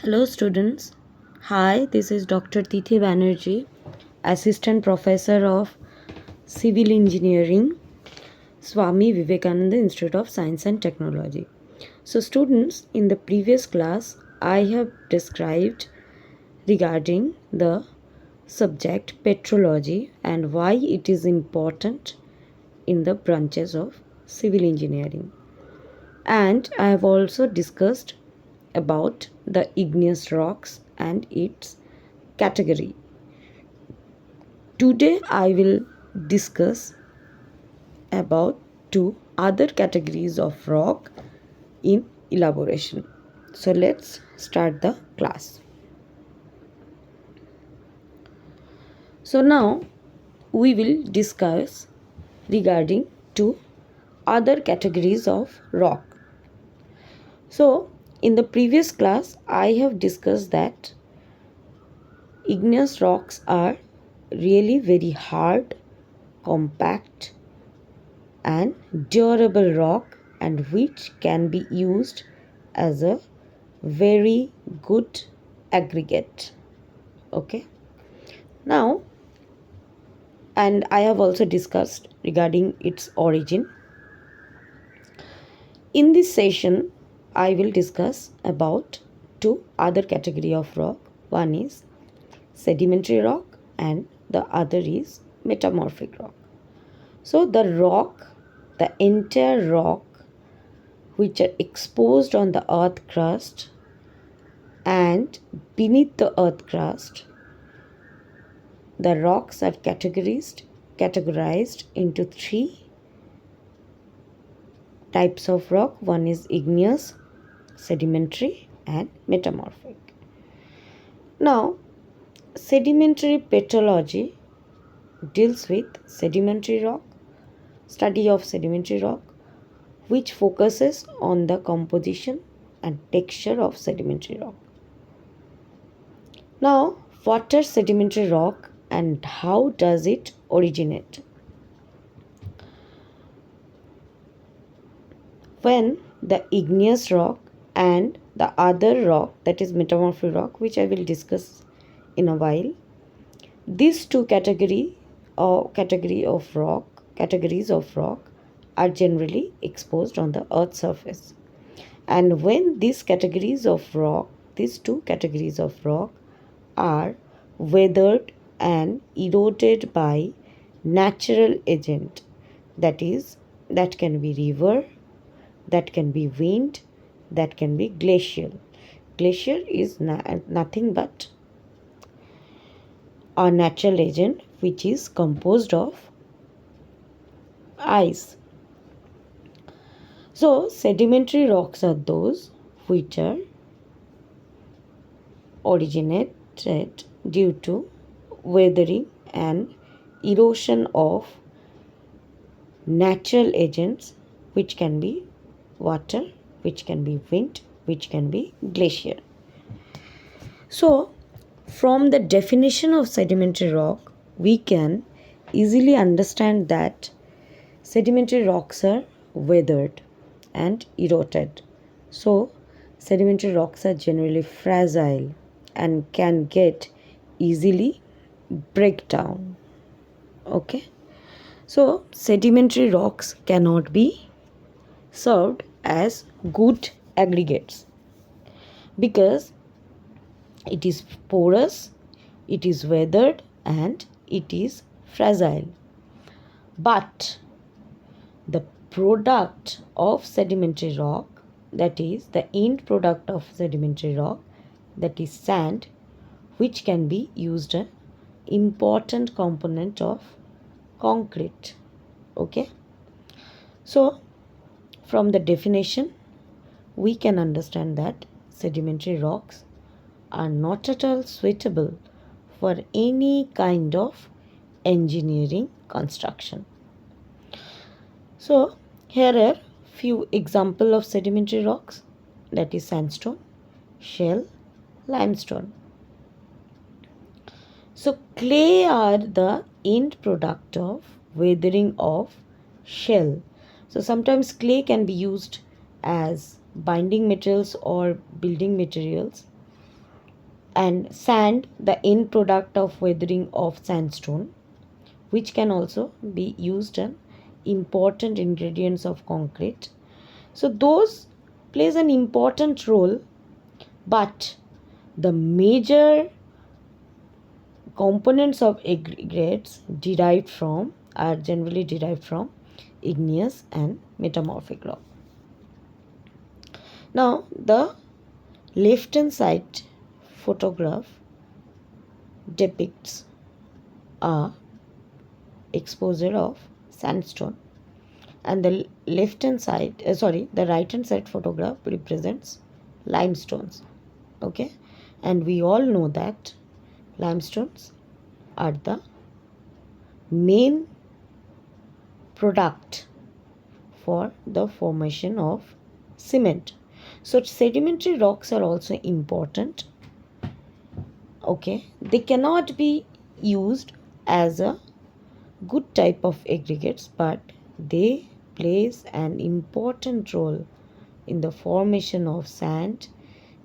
Hello students. Hi, this is Dr. Tithi Banerjee, Assistant Professor of Civil Engineering, Swami Vivekananda Institute of Science and Technology. So students, in the previous class, I have described regarding the subject Petrology and why it is important in the branches of civil engineering. And I have also discussed about the igneous rocks and its category. Today I will discuss about two other categories of rock in elaboration. So let's start the class. So now we will discuss regarding two other categories of rock. So in the previous class I have discussed that igneous rocks are really very hard, compact and durable rock and which can be used as a very good aggregate. Okay. Now, and I have also discussed regarding its origin. In this session, I will discuss about two other category of rock. One is sedimentary rock and the other is metamorphic rock. So the rock, the entire rock which are exposed on the earth crust and beneath the earth crust, the rocks are categorized into three types of rock. One is igneous, sedimentary and metamorphic. Now, sedimentary petrology deals with sedimentary rock, study of sedimentary rock, which focuses on the composition and texture of sedimentary rock. Now, what are sedimentary rock and how does it originate? When the igneous rock and the other rock, that is metamorphic rock, which I will discuss in a while, these two categories of rock are generally exposed on the earth's surface. And when these two categories of rock are weathered and eroded by natural agent, that can be river, that can be wind, that can be glacial. Glacier is nothing but a natural agent which is composed of ice. So sedimentary rocks are those which are originated due to weathering and erosion of natural agents, which can be water, which can be wind, which can be glacier. So from the definition of sedimentary rock, we can easily understand that sedimentary rocks are weathered and eroded. So sedimentary rocks are generally fragile and can get easily break down. Okay. So sedimentary rocks cannot be served as good aggregates because it is porous, it is weathered and it is fragile. But the product of sedimentary rock, that is the end product of sedimentary rock, that is sand, which can be used an important component of concrete. Okay. So from the definition we can understand that sedimentary rocks are not at all suitable for any kind of engineering construction. So here are few examples of sedimentary rocks, that is sandstone, shale, limestone. So clay are the end product of weathering of shell. So sometimes clay can be used as binding materials or building materials. and sand, the end product of weathering of sandstone, which can also be used as important ingredients of concrete. So those plays an important role, but the major components of aggregates derived from are generally derived from igneous and metamorphic rock. Now the left hand side photograph depicts a exposure of sandstone, and the the right hand side photograph represents limestones. Okay, and we all know that limestones are the main product for the formation of cement. So sedimentary rocks are also important. Okay, they cannot be used as a good type of aggregates, but they plays an important role in the formation of sand,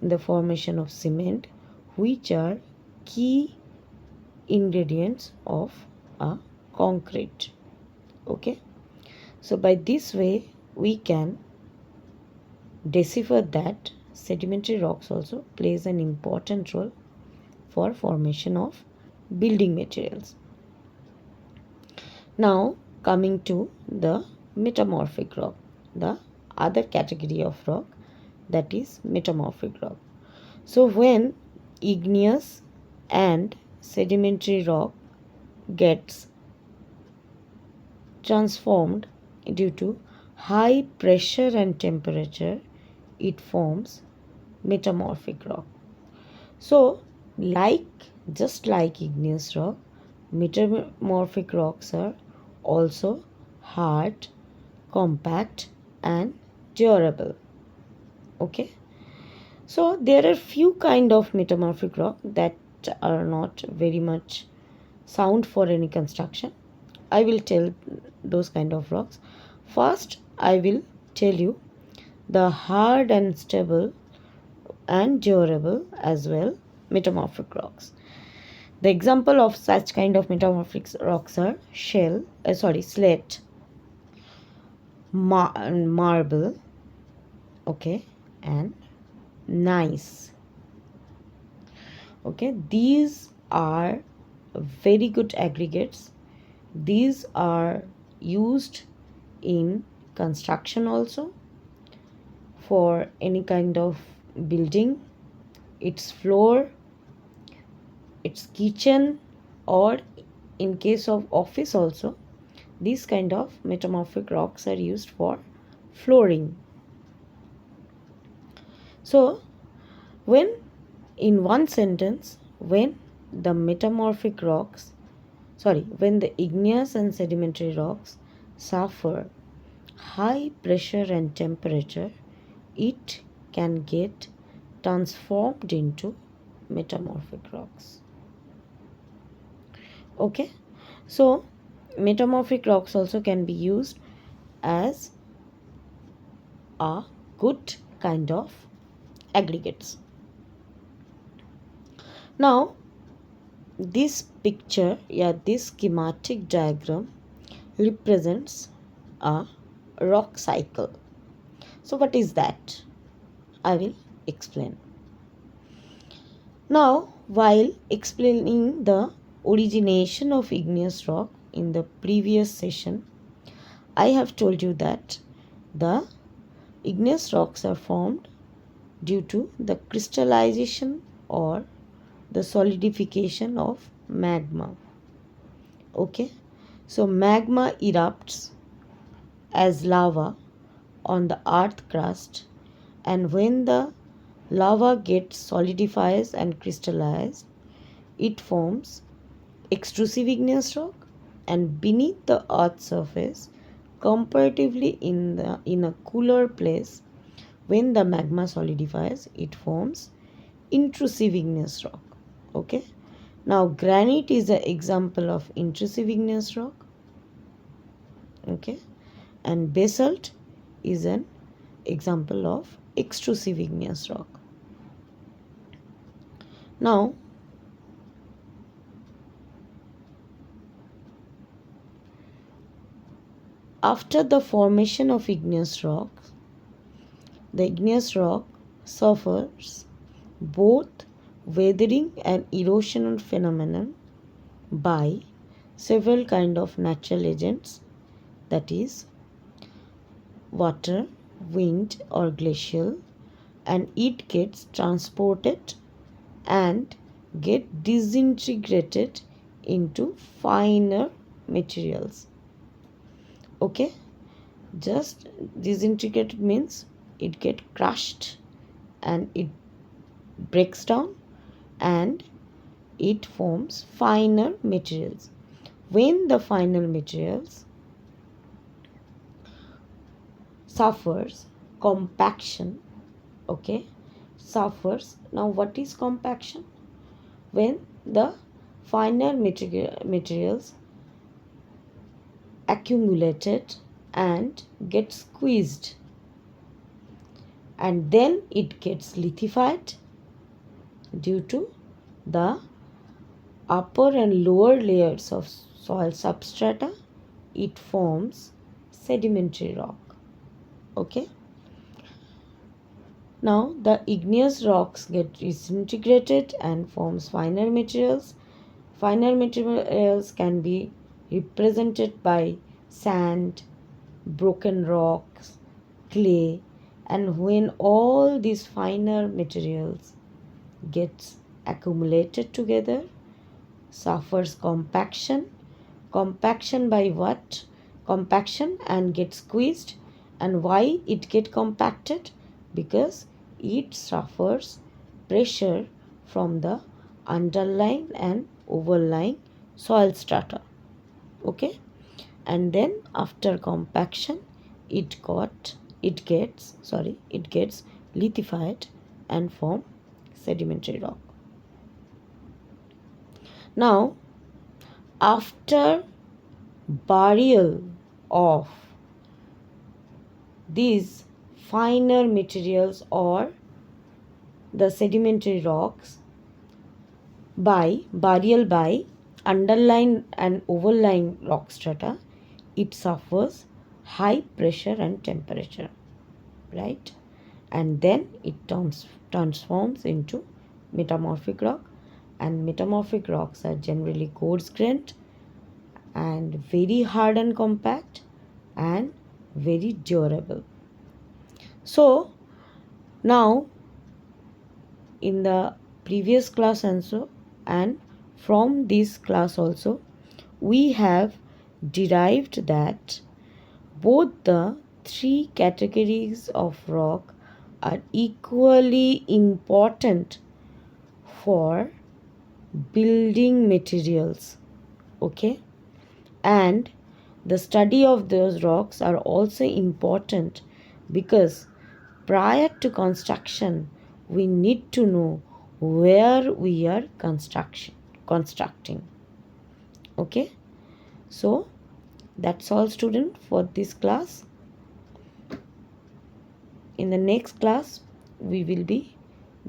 in the formation of cement, which are key ingredients of a concrete. Okay, so by this way we can decipher that sedimentary rocks also plays an important role for formation of building materials. Now coming to the metamorphic rock, the other category of rock, that is metamorphic rock. So when igneous and sedimentary rock gets transformed due to high pressure and temperature, it forms metamorphic rock. So just like igneous rock, metamorphic rocks are also hard, compact and durable. Okay, so there are few kind of metamorphic rock that are not very much sound for any construction. I will tell those kind of rocks. First I will tell you the hard and stable and durable as well metamorphic rocks. The example of such kind of metamorphic rocks are slate, marble, okay, and gneiss. Okay, these are very good aggregates. These are used in construction also, for any kind of building, its floor, its kitchen, or in case of office also, these kind of metamorphic rocks are used for flooring. So when in one sentence, when the metamorphic rocks when the igneous and sedimentary rocks suffer high pressure and temperature, it can get transformed into metamorphic rocks. Okay, so metamorphic rocks also can be used as a good kind of aggregates. Now this picture, this schematic diagram represents a rock cycle. So what is that? I will explain. Now while explaining the origination of igneous rock in the previous session, I have told you that the igneous rocks are formed due to the crystallization or the solidification of magma. Okay, so magma erupts as lava on the earth crust, and when the lava gets solidifies and crystallized, it forms extrusive igneous rock, and beneath the earth's surface, comparatively in a cooler place, when the magma solidifies, it forms intrusive igneous rock. Okay, now granite is an example of intrusive igneous rock. Okay, and basalt is an example of extrusive igneous rock. Now, after the formation of igneous rock, the igneous rock suffers both weathering and erosional phenomenon by several kind of natural agents, that is water, wind or glacial, and it gets transported and get disintegrated into finer materials. Okay, just disintegrated means it get crushed and it breaks down and it forms finer materials. When the finer materials suffers compaction, okay, suffers. Now what is compaction? When the finer materials accumulated and get squeezed, and then it gets lithified due to the upper and lower layers of soil substrata, it forms sedimentary rock. Okay, now the igneous rocks get disintegrated and forms finer materials. Finer materials can be represented by sand, broken rocks, clay, and when all these finer materials gets accumulated together, suffers compaction. Compaction by what? Compaction and get squeezed. And why it get compacted? Because it suffers pressure from the underlying and overlying soil strata. Okay, and then after compaction it gets lithified and form sedimentary rock. Now, after burial of these finer materials or the sedimentary rocks by burial by underlying and overlying rock strata, it suffers high pressure and temperature, right? And then it transforms into metamorphic rock, and metamorphic rocks are generally coarse grained and very hard and compact and very durable. So now in the previous class also and from this class also, we have derived that both the three categories of rock are equally important for building materials. Okay, and the study of those rocks are also important because prior to construction we need to know where we are constructing. Okay, so that's all student for this class. In the next class we will be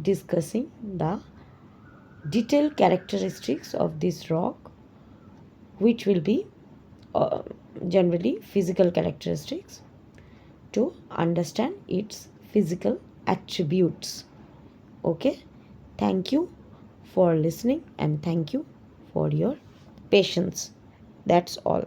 discussing the detailed characteristics of this rock, which will be generally physical characteristics to understand its physical attributes. Okay, thank you for listening and thank you for your patience. That's all.